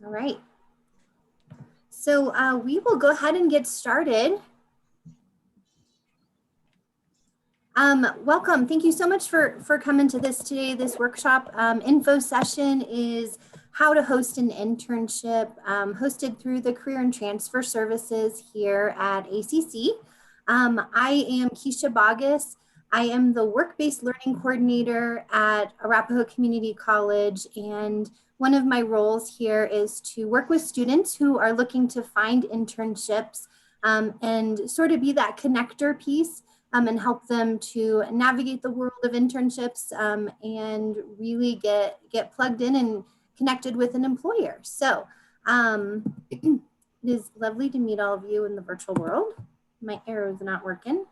All right. So we will go ahead and get started. Welcome. Thank you so much for coming to this today. This workshop info session is how to host an internship, hosted through the Career and Transfer Services here at ACC. I am Keisha Bogus. I am the work-based learning coordinator at Arapahoe Community College, and one of my roles here is to work with students who are looking to find internships and sort of be that connector piece and help them to navigate the world of internships and really get plugged in and connected with an employer. So it is lovely to meet all of you in the virtual world. My arrow's not working.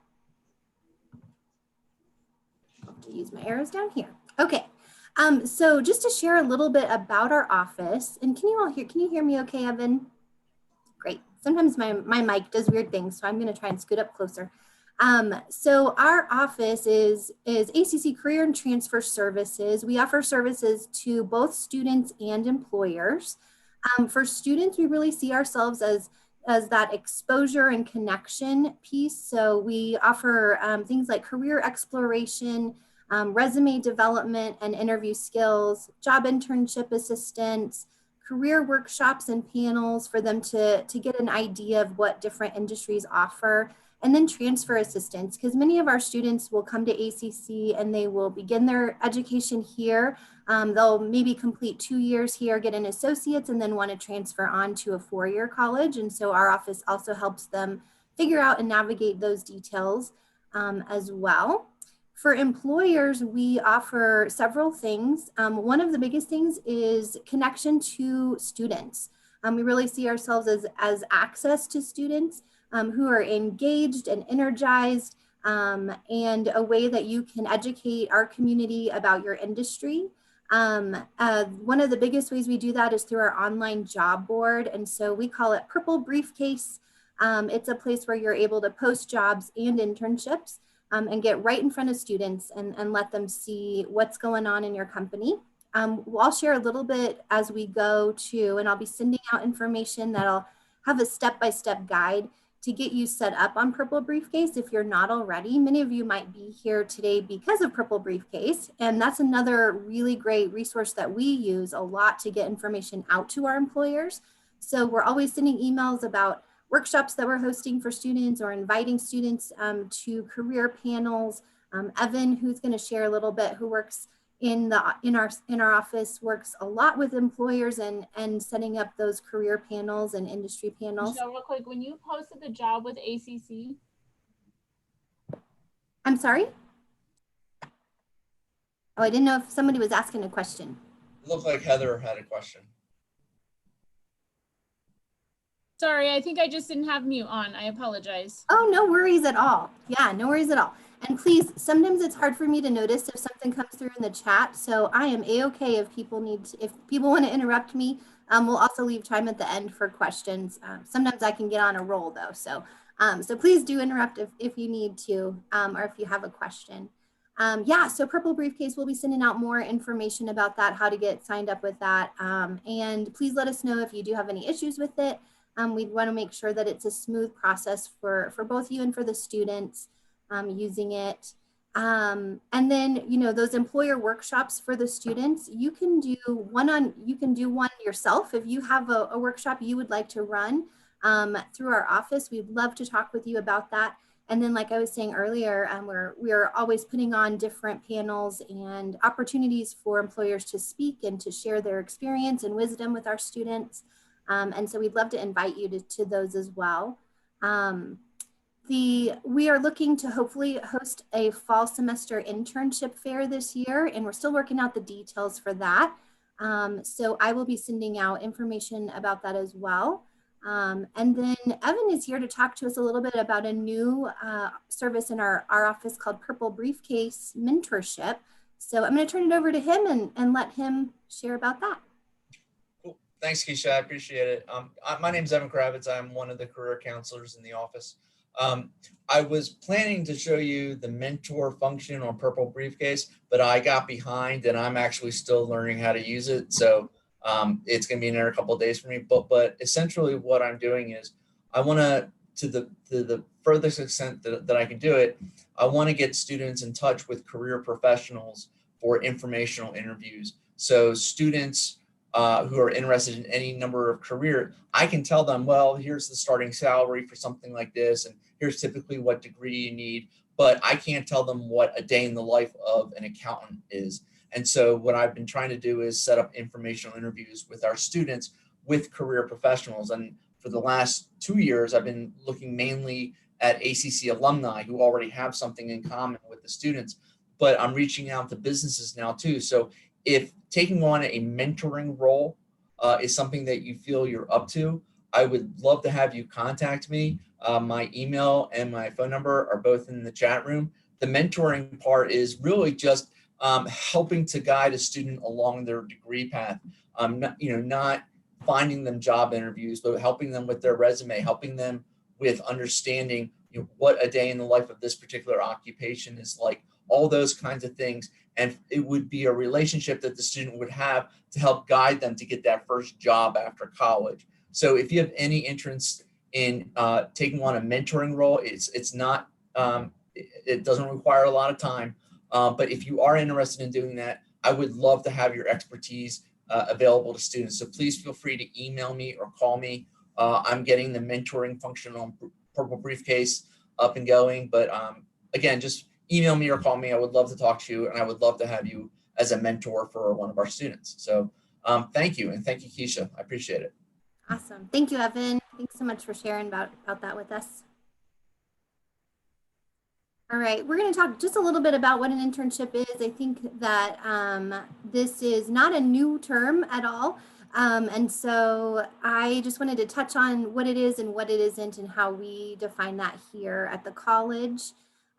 I'll have to use my arrows down here. Okay. So just to share a little bit about our office, and can you hear me okay, Evan? Great. Sometimes my mic does weird things, so I'm going to try and scoot up closer. So our office is ACC Career and Transfer Services. We offer services to both students and employers. For students, we really see ourselves as that exposure and connection piece. So we offer things like career exploration, resume development and interview skills, job internship assistance, career workshops and panels for them to get an idea of what different industries offer, and then transfer assistance, because many of our students will come to ACC and they will begin their education here. They'll maybe complete 2 years here, get an associate's, and then want to transfer on to a 4-year college. And so our office also helps them figure out and navigate those details as well. For employers, we offer several things. One of the biggest things is connection to students. We really see ourselves as access to students who are engaged and energized, and a way that you can educate our community about your industry. One of the biggest ways we do that is through our online job board. And so we call it Purple Briefcase. It's a place where you're able to post jobs and internships and get right in front of students and let them see what's going on in your company. I'll share a little bit as we go too, and I'll be sending out information that'll have a step-by-step guide to get you set up on Purple Briefcase if you're not already. Many of you might be here today because of Purple Briefcase, and that's another really great resource that we use a lot to get information out to our employers. So we're always sending emails about workshops that we're hosting for students or inviting students to career panels. Evan, who's going to share a little bit, who works in our office, works a lot with employers and setting up those career panels and industry panels. So real quick, when you posted the job with ACC. I'm sorry? Oh, I didn't know if somebody was asking a question. It looked like Heather had a question. Sorry, I think I just didn't have mute on. I apologize. Oh, no worries at all. Yeah, no worries at all. And please, sometimes it's hard for me to notice if something comes through in the chat. So I am a-okay if people want to interrupt me. We'll also leave time at the end for questions. Sometimes I can get on a roll though. So please do interrupt if you need to, or if you have a question. Yeah, so Purple Briefcase, we'll be sending out more information about that, how to get signed up with that. And please let us know if you do have any issues with it. We want to make sure that it's a smooth process for both you and for the students using it. And then, those employer workshops for the students, you can do one yourself. If you have a workshop you would like to run through our office, we'd love to talk with you about that. And then, like I was saying earlier, we're always putting on different panels and opportunities for employers to speak and to share their experience and wisdom with our students. And so we'd love to invite you to those as well. We are looking to hopefully host a fall semester internship fair this year, and we're still working out the details for that. So I will be sending out information about that as well. And then Evan is here to talk to us a little bit about a new service in our office called Purple Briefcase Mentorship. So I'm going to turn it over to him and let him share about that. Cool. Thanks, Keisha. I appreciate it. My name is Evan Kravitz. I'm one of the career counselors in the office. I was planning to show you the mentor function on Purple Briefcase, but I got behind and I'm actually still learning how to use it. So It's going to be in there a couple of days for me, but essentially what I'm doing is I want to the furthest extent that I can do it, I want to get students in touch with career professionals for informational interviews. So students who are interested in any number of career, I can tell them, well, here's the starting salary for something like this, and here's typically what degree you need, but I can't tell them what a day in the life of an accountant is. And so what I've been trying to do is set up informational interviews with our students with career professionals. And for the last 2 years, I've been looking mainly at ACC alumni who already have something in common with the students, but I'm reaching out to businesses now too. So if taking on a mentoring role is something that you feel you're up to, I would love to have you contact me. My email and my phone number are both in the chat room. The mentoring part is really just helping to guide a student along their degree path. Not finding them job interviews, but helping them with their resume, helping them with understanding what a day in the life of this particular occupation is like, all those kinds of things. And it would be a relationship that the student would have to help guide them to get that first job after college. So if you have any interest in taking on a mentoring role, it's not, it doesn't require a lot of time. But if you are interested in doing that, I would love to have your expertise available to students. So please feel free to email me or call me. I'm getting the mentoring function on Purple Briefcase up and going. But again, just email me or call me. I would love to talk to you, and I would love to have you as a mentor for one of our students. So thank you. And thank you, Keisha. I appreciate it. Awesome. Thank you, Evan. Thanks so much for sharing about that with us. All right, we're going to talk just a little bit about what an internship is. I think that this is not a new term at all. And so I just wanted to touch on what it is and what it isn't and how we define that here at the college.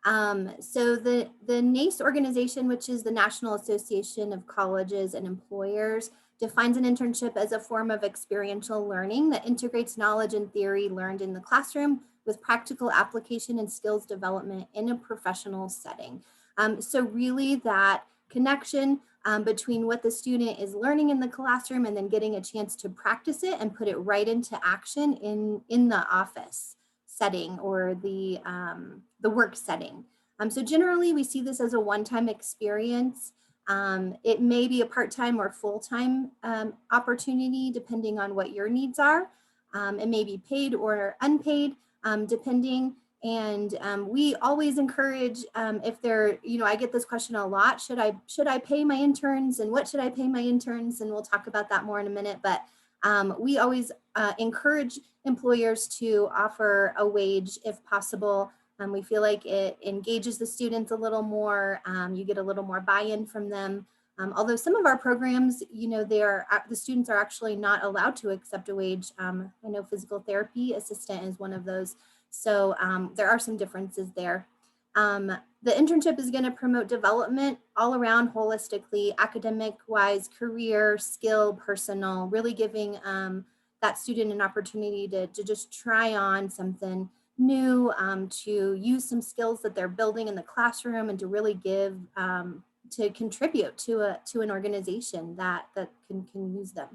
So the NACE organization, which is the National Association of Colleges and Employers, defines an internship as a form of experiential learning that integrates knowledge and theory learned in the classroom with practical application and skills development in a professional setting. So really that connection between what the student is learning in the classroom and then getting a chance to practice it and put it right into action in the office setting or the work setting. So generally we see this as a one-time experience. It may be a part-time or full-time opportunity depending on what your needs are. It may be paid or unpaid, depending. And we always encourage, if they're, I get this question a lot, should I pay my interns and what should I pay my interns? And we'll talk about that more in a minute, but we always encourage employers to offer a wage if possible. We feel like it engages the students a little more. You get a little more buy-in from them. Although some of our programs, the students are actually not allowed to accept a wage. I know physical therapy assistant is one of those. So there are some differences there. The internship is going to promote development all around holistically, academic-wise, career, skill, personal, really giving that student an opportunity to just try on something new, to use some skills that they're building in the classroom and to really give, to contribute to an organization that can use them.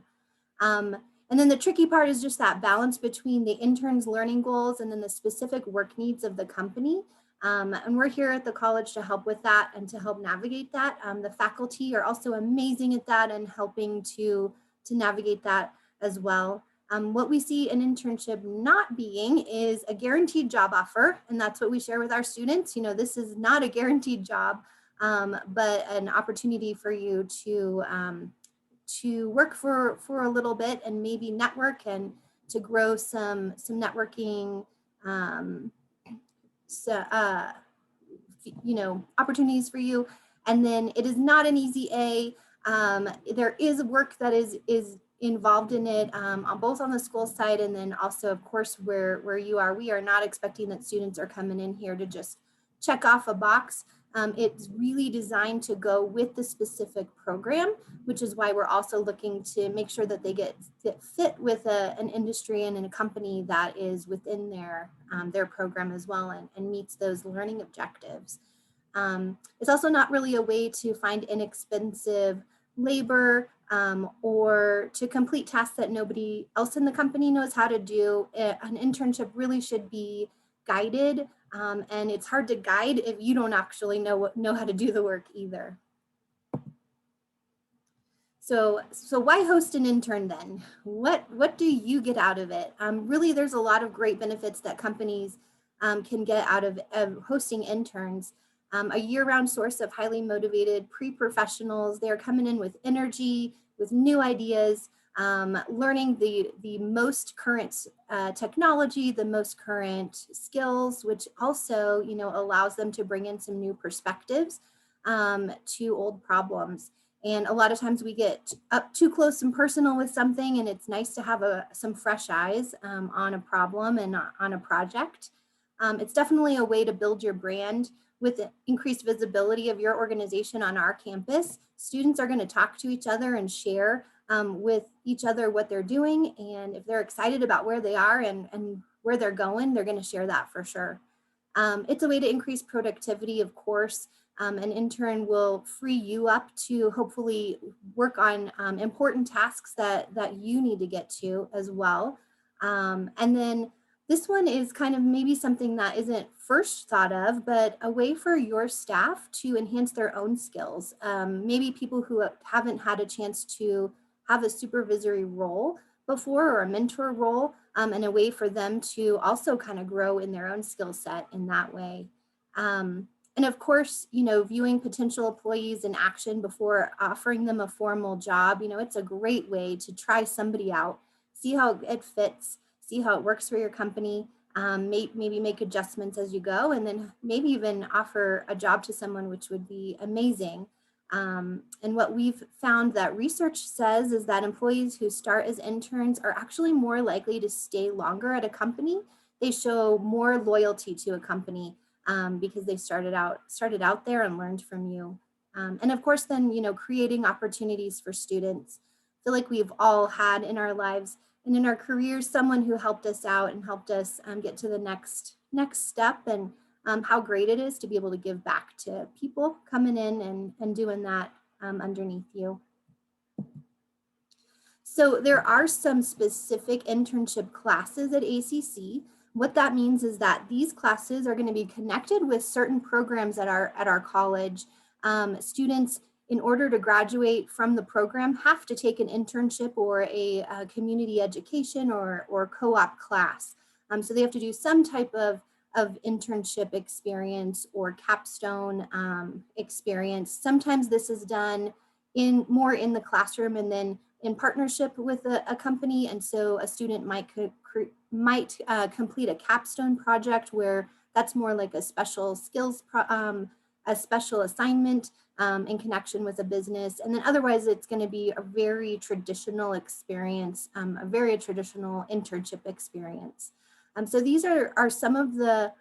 And then the tricky part is just that balance between the intern's learning goals and then the specific work needs of the company. And we're here at the college to help with that and to help navigate that. The faculty are also amazing at that and helping to navigate that as well. What we see an internship not being is a guaranteed job offer. And that's what we share with our students. This is not a guaranteed job, but an opportunity for you to work for a little bit and maybe network and to grow some networking opportunities for you. And then it is not an easy A. There is work that is involved in it, both on the school side and then also, of course, where you are. We are not expecting that students are coming in here to just check off a box. It's really designed to go with the specific program, which is why we're also looking to make sure that they get fit with an industry and in a company that is within their program as well and meets those learning objectives. It's also not really a way to find inexpensive labor, or to complete tasks that nobody else in the company knows how to do. An internship really should be guided, and it's hard to guide if you don't actually know how to do the work either. So why host an intern then? What do you get out of it? Really, there's a lot of great benefits that companies can get out of hosting interns. A year-round source of highly motivated pre-professionals. They're coming in with energy, with new ideas, learning the most current technology, the most current skills, which also, you know, allows them to bring in some new perspectives to old problems. And a lot of times we get up too close and personal with something, and it's nice to have some fresh eyes on a problem and on a project. It's definitely a way to build your brand with increased visibility of your organization on our campus. Students are going to talk to each other and share with each other what they're doing. And if they're excited about where they are and where they're going, they're going to share that for sure. It's a way to increase productivity, of course. An intern will free you up to hopefully work on important tasks that you need to get to as well. And then this one is kind of maybe something that isn't first thought of, but a way for your staff to enhance their own skills. Maybe people who haven't had a chance to have a supervisory role before or a mentor role, and a way for them to also kind of grow in their own skill set in that way. And of course, you know, viewing potential employees in action before offering them a formal job, you know, it's a great way to try somebody out, see how it fits, see how it works for your company, maybe make adjustments as you go, and then maybe even offer a job to someone, which would be amazing. And what we've found that research says is that employees who start as interns are actually more likely to stay longer at a company. They show more loyalty to a company because they started out there and learned from you. And of course, then, you know, creating opportunities for students. I feel like we've all had in our lives and in our careers someone who helped us out and helped us get to the next step, and how great it is to be able to give back to people coming in and doing that underneath you. So there are some specific internship classes at ACC. What that means is that these classes are going to be connected with certain programs at our college. Students, in order to graduate from the program, have to take an internship or a community education or co-op class. So they have to do some type of internship experience or capstone experience. Sometimes this is done more in the classroom and then in partnership with a company. And so a student might complete a capstone project where that's more like a special skills, a special assignment in connection with a business. And then otherwise it's going to be a very traditional experience, a very traditional internship experience. So these are some of the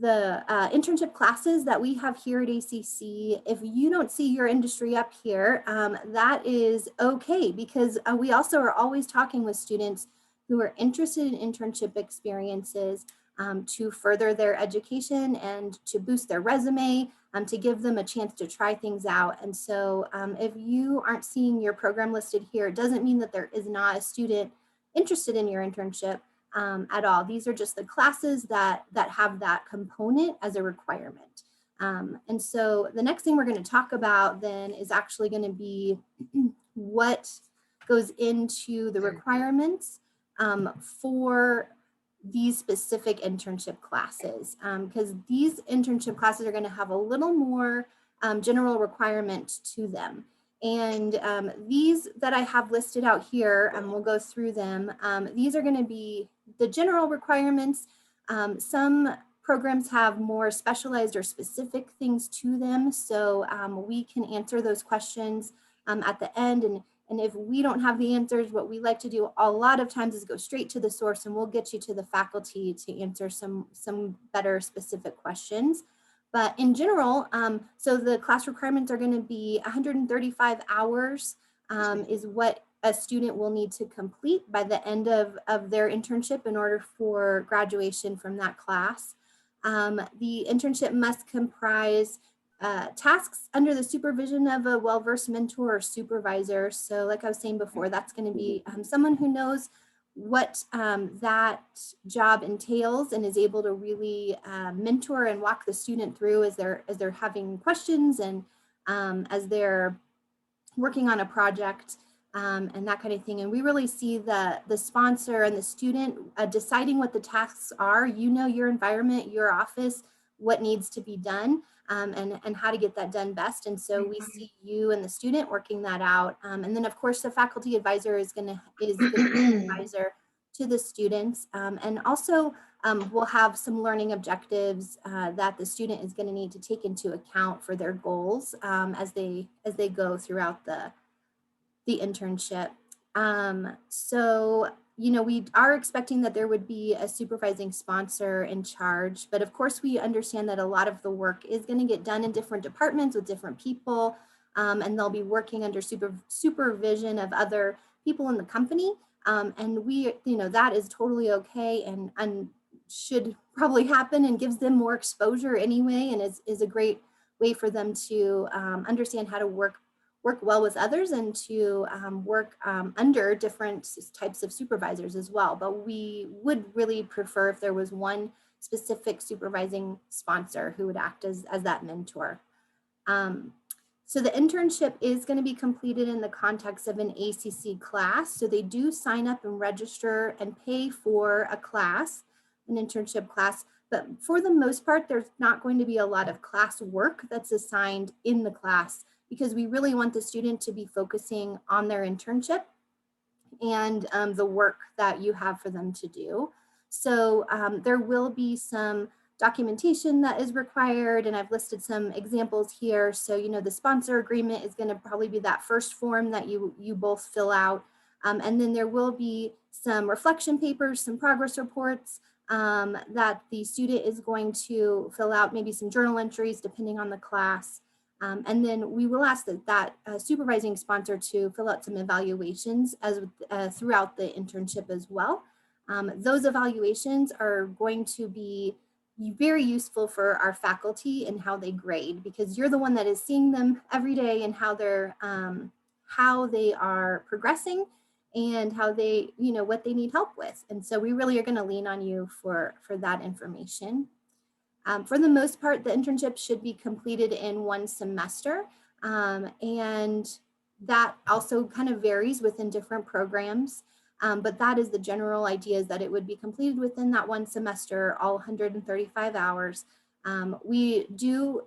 internship classes that we have here at ACC. If you don't see your industry up here, that is okay, because we also are always talking with students who are interested in internship experiences to further their education and to boost their resume, to give them a chance to try things out. And so if you aren't seeing your program listed here, it doesn't mean that there is not a student interested in your internship at all. These are just the classes that have that component as a requirement. And so the next thing we're going to talk about then is actually going to be what goes into the requirements for these specific internship classes, because these internship classes are going to have a little more general requirement to them. And these that I have listed out here, we'll go through them. These are going to be the general requirements. Some programs have more specialized or specific things to them. So we can answer those questions at the end. And if we don't have the answers, what we like to do a lot of times is go straight to the source, and we'll get you to the faculty to answer some better specific questions. But in general, so the class requirements are going to be 135 hours is what a student will need to complete by the end of their internship in order for graduation from that class. The internship must comprise tasks under the supervision of a well-versed mentor or supervisor. So like I was saying before, that's going to be someone who knows what that job entails and is able to really mentor and walk the student through as they're having questions and as they're working on a project and that kind of thing. And we really see the sponsor and the student deciding what the tasks are. You know your environment, your office, what needs to be done, and how to get that done best. And so we see you and the student working that out. And then of course the faculty advisor is going to be an advisor to the students. And also we'll have some learning objectives that the student is going to need to take into account for their goals as they go throughout the internship. So, you know, we are expecting that there would be a supervising sponsor in charge, but of course we understand that a lot of the work is going to get done in different departments with different people, and they'll be working under supervision of other people in the company. And we, you know, that is totally okay and should probably happen and gives them more exposure anyway, and is a great way for them to understand how to work well with others and to work under different types of supervisors as well. But we would really prefer if there was one specific supervising sponsor who would act as that mentor. So the internship is going to be completed in the context of an ACC class. So they do sign up and register and pay for a class, an internship class. But for the most part, there's not going to be a lot of class work that's assigned in the class, because we really want the student to be focusing on their internship and the work that you have for them to do. So there will be some documentation that is required, and I've listed some examples here. So, you know, the sponsor agreement is going to probably be that first form that you both fill out. And then there will be some reflection papers, some progress reports that the student is going to fill out, maybe some journal entries depending on the class. And then we will ask that supervising sponsor to fill out some evaluations as throughout the internship as well. Those evaluations are going to be very useful for our faculty and how they grade, because you're the one that is seeing them every day and how they are progressing and how they, you know, what they need help with. And so we really are going to lean on you for that information. For the most part, the internship should be completed in one semester, and that also kind of varies within different programs, but that is the general idea, is that it would be completed within that one semester, all 135 hours. We do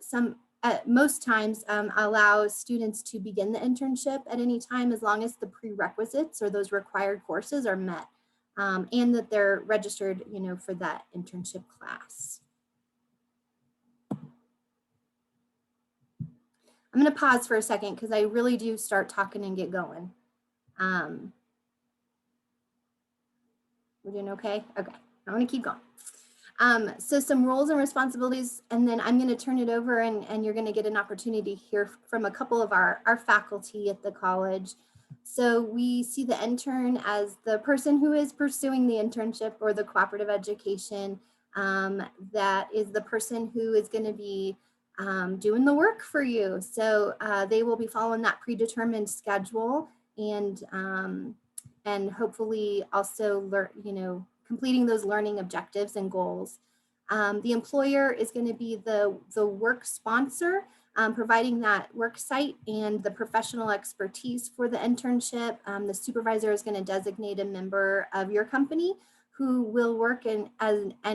at most times allow students to begin the internship at any time, as long as the prerequisites or those required courses are met, and that they're registered, you know, for that internship class. I'm going to pause for a second because I really do start talking and get going. We're doing okay? Okay, I'm going to keep going. So some roles and responsibilities, and then I'm going to turn it over and you're going to get an opportunity to hear from a couple of our faculty at the college. So we see the intern as the person who is pursuing the internship or the cooperative education. That is the person who is going to be doing the work for you. So they will be following that predetermined schedule and hopefully also completing those learning objectives and goals. The employer is going to be the work sponsor, providing that work site and the professional expertise for the internship. The supervisor is going to designate a member of your company who will work and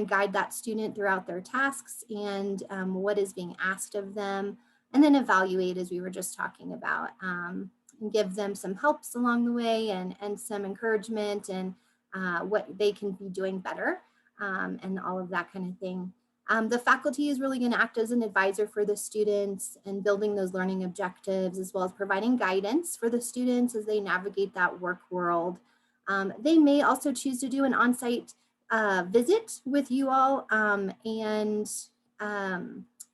guide that student throughout their tasks and what is being asked of them, and then evaluate, as we were just talking about, and give them some helps along the way and some encouragement and what they can be doing better, and all of that kind of thing. The faculty is really going to act as an advisor for the students and building those learning objectives, as well as providing guidance for the students as they navigate that work world. They may also choose to do an on-site visit with you all, and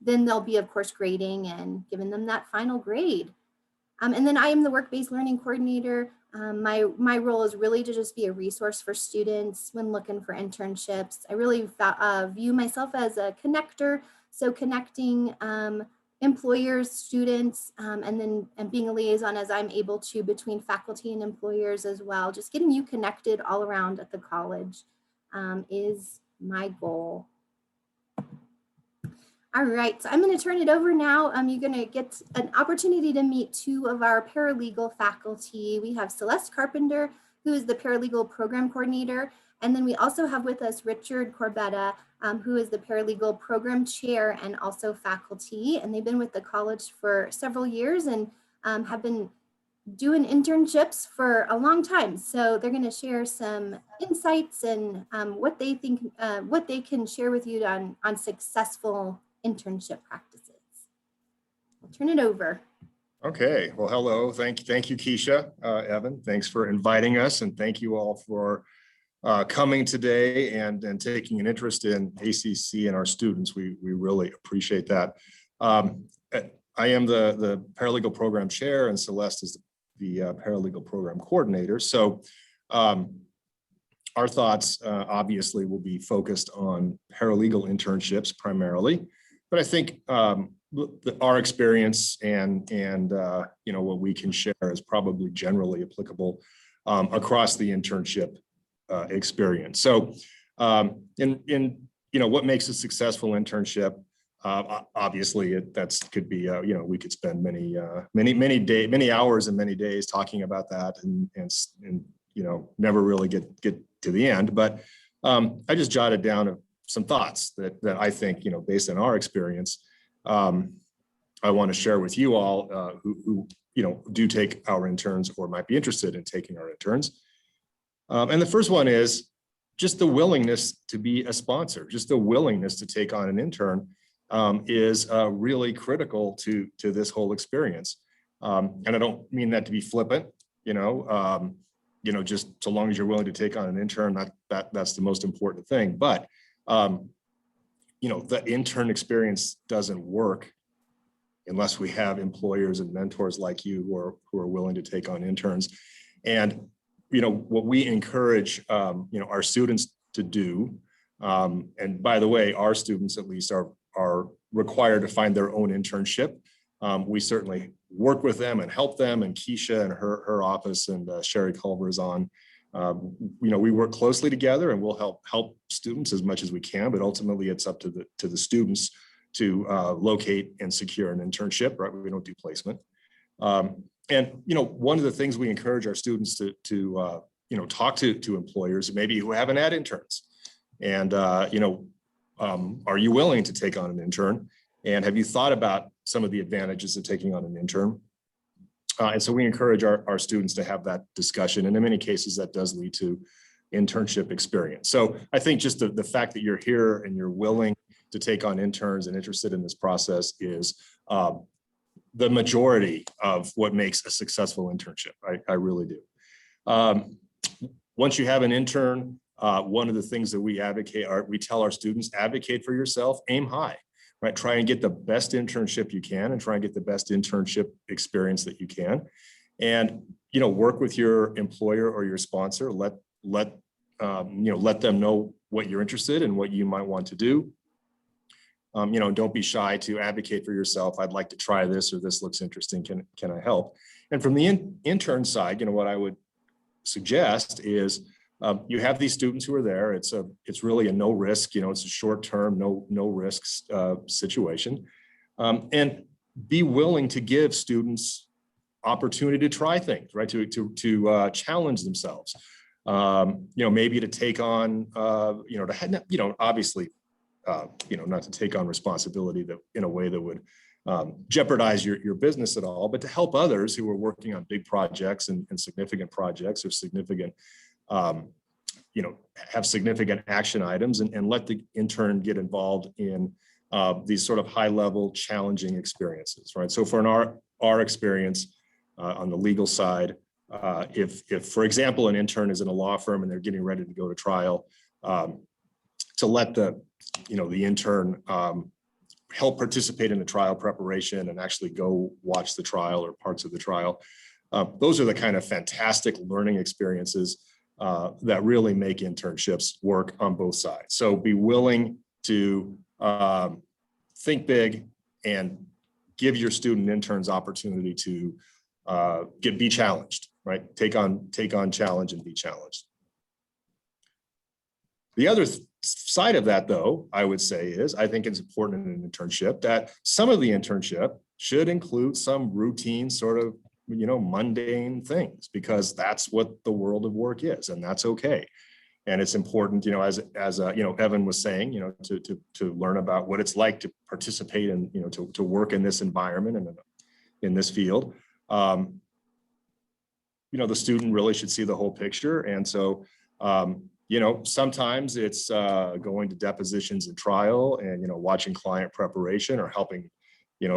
then they'll be, of course, grading and giving them that final grade. And then I am the work-based learning coordinator. My role is really to just be a resource for students when looking for internships. I really view myself as a connector, so connecting employers, students, and being a liaison as I'm able to between faculty and employers as well. Just getting you connected all around at the college is my goal. All right, so I'm going to turn it over now. You're going to get an opportunity to meet two of our paralegal faculty. We have Celeste Carpenter, who is the paralegal program coordinator. And then we also have with us Richard Corbetta, who is the paralegal program chair and also faculty. And they've been with the college for several years and have been doing internships for a long time. So they're going to share some insights and what they think, what they can share with you on successful internship practices. I'll turn it over. Okay, well, hello. Thank you, Keisha, Evan. Thanks for inviting us, and thank you all for coming today and taking an interest in ACC and our students. We really appreciate that. I am the paralegal program chair, and Celeste is the paralegal program coordinator. So our thoughts obviously will be focused on paralegal internships primarily, but I think our experience and you know, what we can share is probably generally applicable across the internship experience. So in you know, what makes a successful internship, obviously that could be you know, we could spend many hours and many days talking about that and you know, never really get to the end. But I just jotted down some thoughts that I think, you know, based on our experience, I want to share with you all who you know, do take our interns or might be interested in taking our interns. And the first one is just the willingness to be a sponsor, just the willingness to take on an intern is really critical to this whole experience. And I don't mean that to be flippant, you know, just so long as you're willing to take on an intern, that's the most important thing. But you know, the intern experience doesn't work unless we have employers and mentors like you who are willing to take on interns. And you know, what we encourage you know, our students to do, and by the way, our students at least are required to find their own internship. We certainly work with them and help them, and Keisha and her office and Sherry Culver is on. You know, we work closely together and we'll help students as much as we can, but ultimately it's up to the students to locate and secure an internship, right? We don't do placement. And, you know, one of the things we encourage our students to you know, talk to employers, maybe who haven't had interns, and, you know, are you willing to take on an intern? And have you thought about some of the advantages of taking on an intern? And so we encourage our students to have that discussion. And in many cases, that does lead to internship experience. So I think just the fact that you're here and you're willing to take on interns and interested in this process is the majority of what makes a successful internship. I really do. Once you have an intern, one of the things that we tell our students, advocate for yourself, aim high. Right, try and get the best internship you can, and try and get the best internship experience that you can, and you know, work with your employer or your sponsor. Let them know what you're interested in, what you might want to do. You know, don't be shy to advocate for yourself. I'd like to try this, or this looks interesting. Can I help? And from the intern side, you know, what I would suggest is, you have these students who are there. It's really a no risk, you know, it's a short term, no risks situation. And be willing to give students opportunity to try things, right? To challenge themselves. You know, maybe to take on, obviously, you know, not to take on responsibility that in a way that would jeopardize your business at all, but to help others who are working on big projects and significant projects or significant, you know, have significant action items, and let the intern get involved in these sort of high level challenging experiences, right? So for our experience on the legal side, if for example, an intern is in a law firm and they're getting ready to go to trial, to let the intern help participate in the trial preparation and actually go watch the trial or parts of the trial. Those are the kind of fantastic learning experiences that really make internships work on both sides. So be willing to think big and give your student interns opportunity to be challenged, right? Take on challenge and be challenged. The other side of that, though, I would say is, I think it's important in an internship that some of the internship should include some routine sort of, mundane things, because that's what the world of work is, and that's okay. And it's important, as Evan was saying, to learn about what it's like to participate in, to work in this environment and in this field. The student really should see the whole picture. And so, sometimes it's going to depositions and trial and, watching client preparation or helping,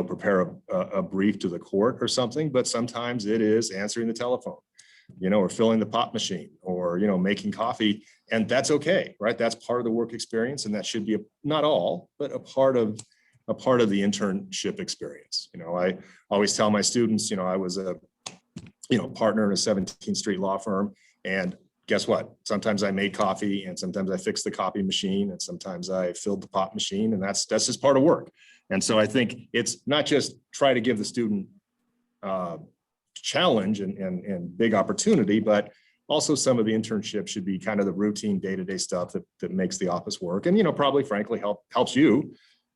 prepare a brief to the court or something. But sometimes it is answering the telephone, or filling the pop machine, or, making coffee. And that's okay, right? That's part of the work experience. And that should be not all, but a part of the internship experience. I always tell my students, I was a, partner in a 17th Street law firm, and guess what? Sometimes I made coffee, and sometimes I fixed the copy machine, and sometimes I filled the pop machine, and that's just part of work. And so I think it's not just try to give the student challenge and big opportunity, but also some of the internship should be kind of the routine day-to-day stuff that makes the office work, and probably frankly helps you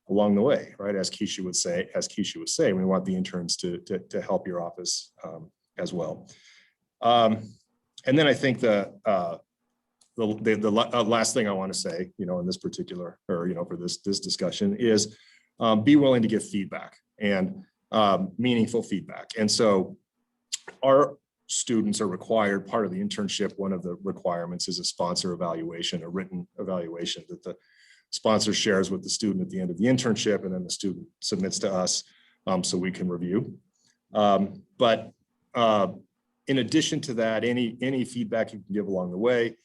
along the way, right? As Keisha would say, we want the interns to help your office as well. And then I think the last thing I want to say, in this particular, or for this discussion, is be willing to give feedback, and meaningful feedback. And so our students are required, part of the internship, one of the requirements is a sponsor evaluation, a written evaluation that the sponsor shares with the student at the end of the internship, and then the student submits to us so we can review. But in addition to that, any feedback you can give along the way,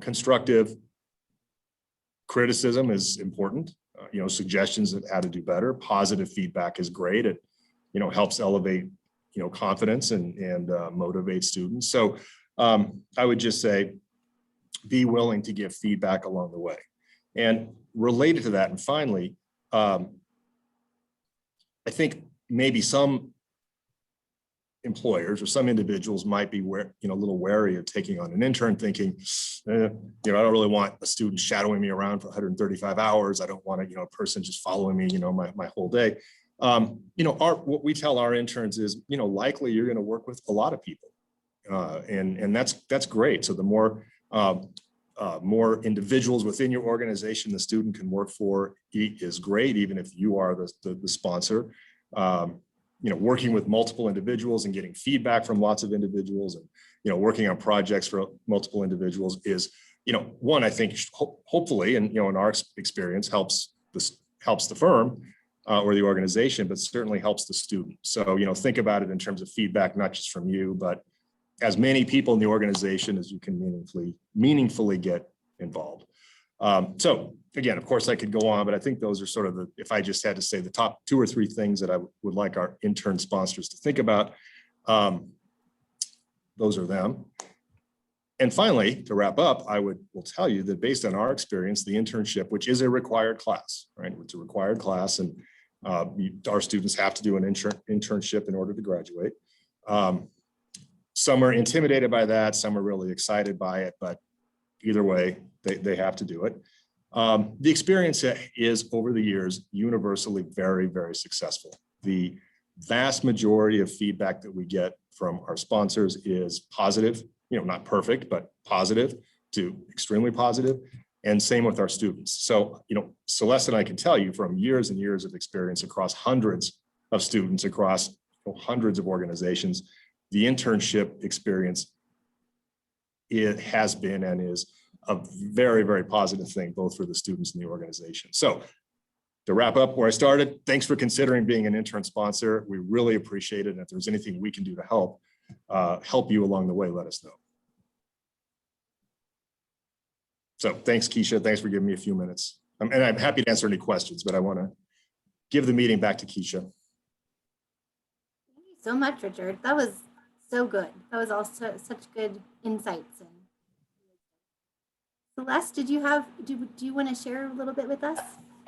constructive criticism is important. Suggestions of how to do better. Positive feedback is great. It helps elevate confidence and motivate students. So I would just say, be willing to give feedback along the way. And related to that, and finally, I think maybe some employers or some individuals might be a little wary of taking on an intern, thinking, I don't really want a student shadowing me around for 135 hours. I don't want a person just following me, my whole day. What we tell our interns is, likely you're going to work with a lot of people, and that's great. So the more individuals within your organization the student can work for is great, even if you are the sponsor. Working with multiple individuals and getting feedback from lots of individuals, and working on projects for multiple individuals is, one, I think hopefully, and in our experience, helps the firm or the organization, but certainly helps the student. So think about it in terms of feedback, not just from you, but as many people in the organization as you can meaningfully get involved. So again, of course I could go on, but I think those are sort of if I just had to say the top 2 or 3 things that I would like our intern sponsors to think about, those are them. And finally, to wrap up, will tell you that based on our experience, the internship, which is a required class, right? It's a required class, and our students have to do an internship in order to graduate. Some are intimidated by that, some are really excited by it, but either way, they have to do it. The experience is, over the years, universally very, very successful. The vast majority of feedback that we get from our sponsors is positive, not perfect, but positive to extremely positive, and same with our students. So, Celeste and I can tell you from years and years of experience across hundreds of students, across hundreds of organizations, the internship experience, it has been and is a very, very positive thing, both for the students and the organization. So to wrap up where I started, thanks for considering being an intern sponsor. We really appreciate it. And if there's anything we can do to help you along the way, let us know. So thanks, Keisha. Thanks for giving me a few minutes. And I'm happy to answer any questions, but I want to give the meeting back to Keisha. Thank you so much, Richard. That was so good. That was also such good insights. And Celeste, do you want to share a little bit with us?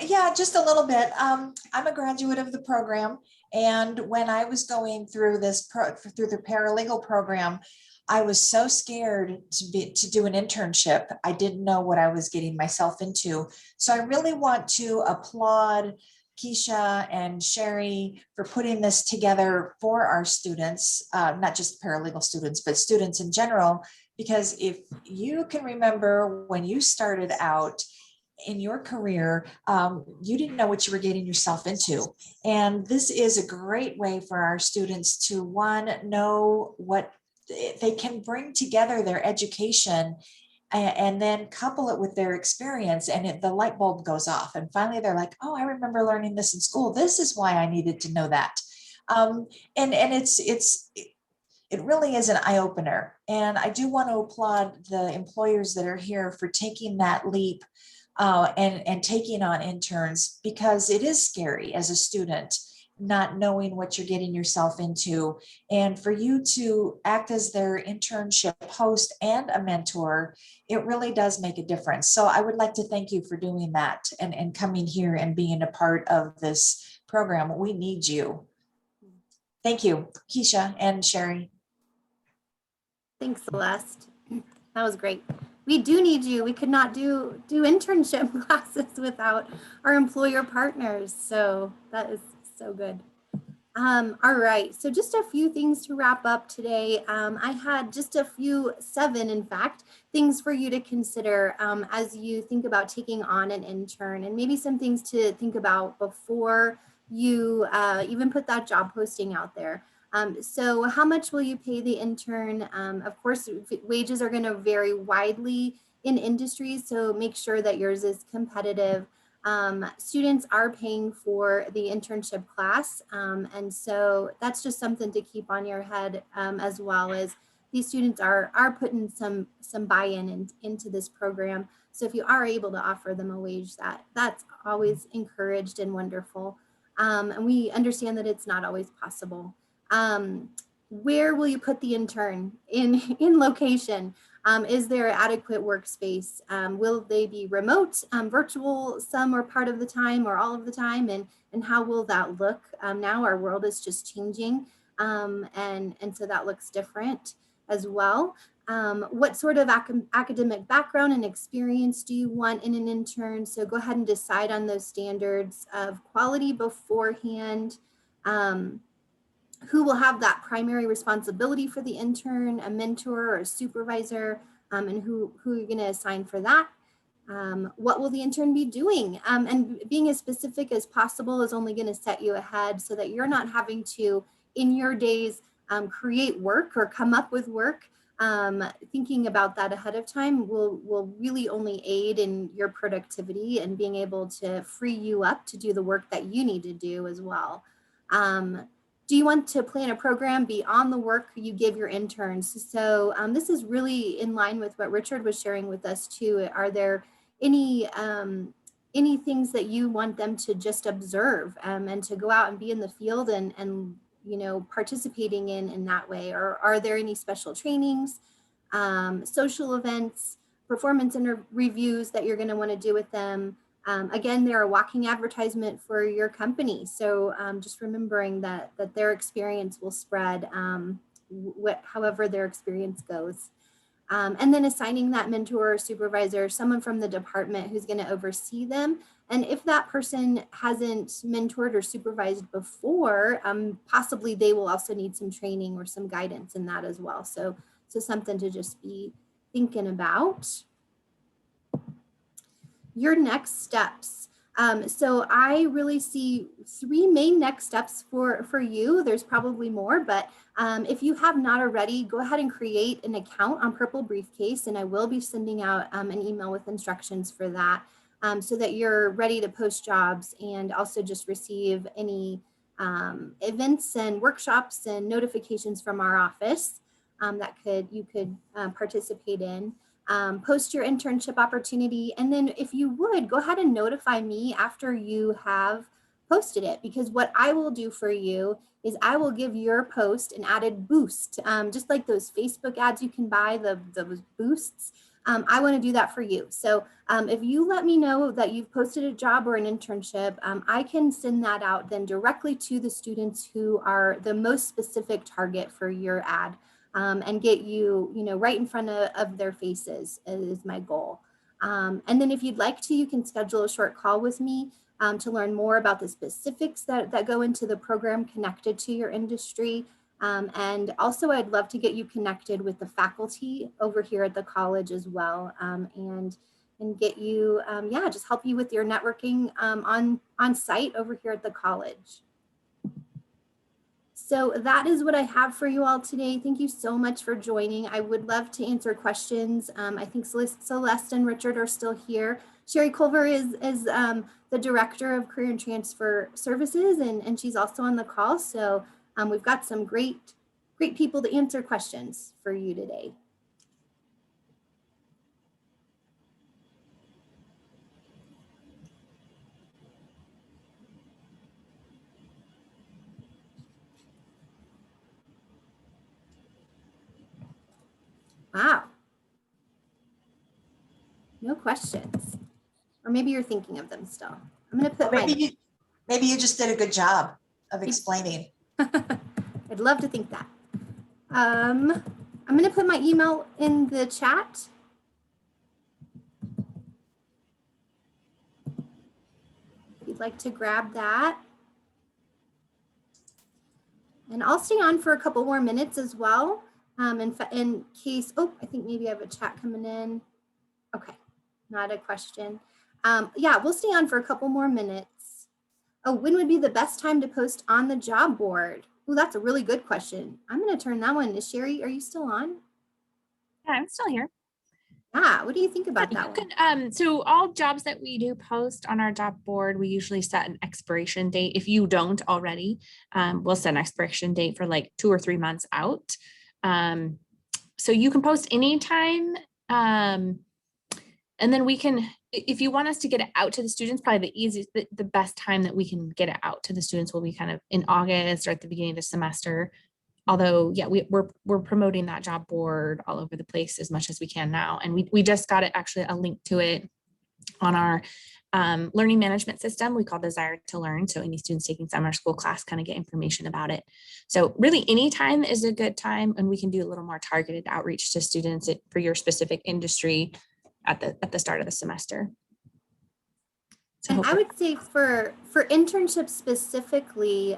Yeah, just a little bit. I'm a graduate of the program, and when I was going through through the paralegal program, I was so scared to do an internship. I didn't know what I was getting myself into. So I really want to applaud Keisha and Sherry for putting this together for our students, not just paralegal students, but students in general. Because if you can remember when you started out in your career, you didn't know what you were getting yourself into. And this is a great way for our students to, one, know what they can bring together their education and then couple it with their experience, and the light bulb goes off. And finally they're like, oh, I remember learning this in school. This is why I needed to know that. And it really is an eye opener. And I do want to applaud the employers that are here for taking that leap and taking on interns, because it is scary as a student not knowing what you're getting yourself into. And for you to act as their internship host and a mentor, it really does make a difference. So I would like to thank you for doing that and coming here and being a part of this program. We need you. Thank you, Keisha and Sherry. Thanks, Celeste. That was great. We do need you. We could not do internship classes without our employer partners. So that is so good. All right, so just a few things to wrap up today. I had just seven, in fact, things for you to consider as you think about taking on an intern, and maybe some things to think about before you even put that job posting out there. So how much will you pay the intern? Of course, wages are going to vary widely in industries, so make sure that yours is competitive. Students are paying for the internship class, and so that's just something to keep on your head, as well as these students are putting some buy-in into this program. So if you are able to offer them a wage, that's always encouraged and wonderful. And we understand that it's not always possible. Where will you put the intern in location? Is there adequate workspace? Will they be remote, virtual, some or part of the time or all of the time? And how will that look? Now our world is just changing, and so that looks different as well. What sort of academic background and experience do you want in an intern? So go ahead and decide on those standards of quality beforehand. Who will have that primary responsibility for the intern, a mentor or a supervisor, and who you're going to assign for that. What will the intern be doing? And being as specific as possible is only going to set you ahead so that you're not having to, in your days, create work or come up with work. Thinking about that ahead of time will really only aid in your productivity and being able to free you up to do the work that you need to do as well. Do you want to plan a program beyond the work you give your interns? So this is really in line with what Richard was sharing with us too. Are there any things that you want them to just observe and to go out and be in the field and participating in that way? Or are there any special trainings, social events, performance reviews that you're going to want to do with them? Again, they're a walking advertisement for your company. So just remembering that their experience will spread however their experience goes. And then assigning that mentor or supervisor, someone from the department who's going to oversee them. And if that person hasn't mentored or supervised before, possibly they will also need some training or some guidance in that as well. So something to just be thinking about. Your next steps. So I really see three main next steps for you. There's probably more, but if you have not already, go ahead and create an account on Purple Briefcase, and I will be sending out an email with instructions for that, so that you're ready to post jobs and also just receive any events and workshops and notifications from our office that you could participate in. Post your internship opportunity. And then if you would, go ahead and notify me after you have posted it, because what I will do for you is I will give your post an added boost, just like those Facebook ads you can buy, those boosts. I want to do that for you. So if you let me know that you've posted a job or an internship, I can send that out then directly to the students who are the most specific target for your ad, and get you, right in front of their faces is my goal. And then if you'd like to, you can schedule a short call with me to learn more about the specifics that go into the program connected to your industry. And also I'd love to get you connected with the faculty over here at the college as well, and get you, just help you with your networking on site over here at the college. So that is what I have for you all today. Thank you so much for joining. I would love to answer questions. I think Celeste and Richard are still here. Sherry Culver is the Director of Career and Transfer Services, and she's also on the call. So we've got some great people to answer questions for you today. Wow. No questions. Or maybe you're thinking of them still. I'm going to put maybe you just did a good job of explaining. I'd love to think that. I'm going to put my email in the chat. If you'd like to grab that. And I'll stay on for a couple more minutes as well. In case, I think maybe I have a chat coming in. Okay, not a question. Yeah, we'll stay on for a couple more minutes. Oh, when would be the best time to post on the job board? Oh, that's a really good question. I'm going to turn that one to Sherry. Are you still on? Yeah, I'm still here. Yeah, what do you think about that one? So all jobs that we do post on our job board, we usually set an expiration date. If you don't already, we'll set an expiration date for like 2 or 3 months out. So you can post anytime. And then we can, if you want us to get it out to the students, probably the easiest, the best time that we can get it out to the students will be kind of in August or at the beginning of the semester. Although, yeah, we're promoting that job board all over the place as much as we can now. And we just got it, actually a link to it on our learning management system we call Desire to Learn. So any students taking summer school class kind of get information about it. So really any time is a good time, and we can do a little more targeted outreach to students for your specific industry at the start of the semester. So and I would say for internships specifically,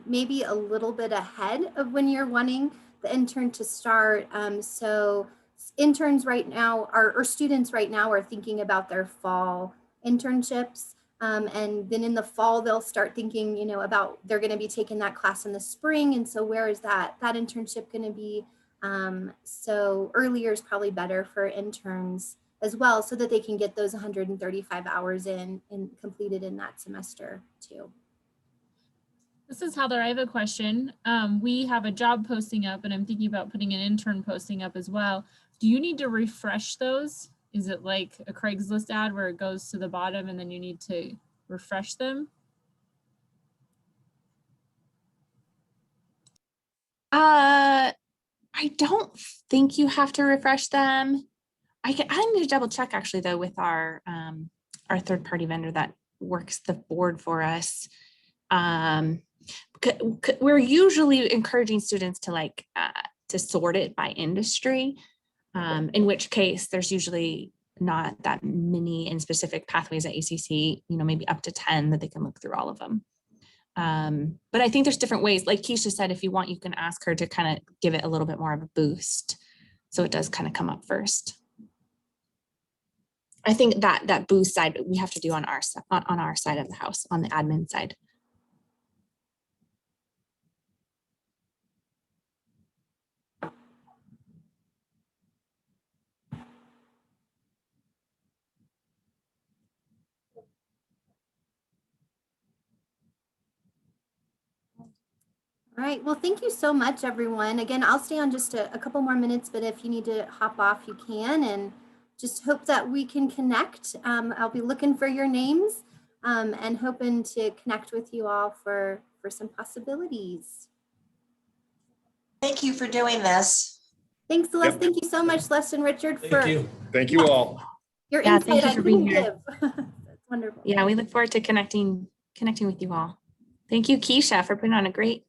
maybe a little bit ahead of when you're wanting the intern to start. So interns right now or students right now are thinking about their fall internships. And then in the fall, they'll start thinking, about they're going to be taking that class in the spring. And so where is that internship going to be? So earlier is probably better for interns as well, so that they can get those 135 hours in completed in that semester too. This is Heather. I have a question. We have a job posting up, and I'm thinking about putting an intern posting up as well. Do you need to refresh those? Is it like a Craigslist ad where it goes to the bottom and then you need to refresh them? I don't think you have to refresh them. I need to double check actually though with our third-party vendor that works the board for us. We're usually encouraging students to to sort it by industry, in which case there's usually not that many in specific pathways at ACC, maybe up to 10 that they can look through all of them. But I think there's different ways. Like Keisha said, if you want, you can ask her to kind of give it a little bit more of a boost, so it does kind of come up first. I think that boost side we have to do on our side of the house, on the admin side. All right, well, thank you so much, everyone. Again, I'll stay on just a couple more minutes, but if you need to hop off, you can, and just hope that we can connect. I'll be looking for your names and hoping to connect with you all for some possibilities. Thank you for doing this. Thanks, Celeste. Yep. Thank you so much, Celeste and Richard, for Thank you. Thank you all. your Yeah, insight thank you I for being couldn't here. give. That's wonderful. Yeah, we look forward to connecting with you all. Thank you, Keisha, for putting on a great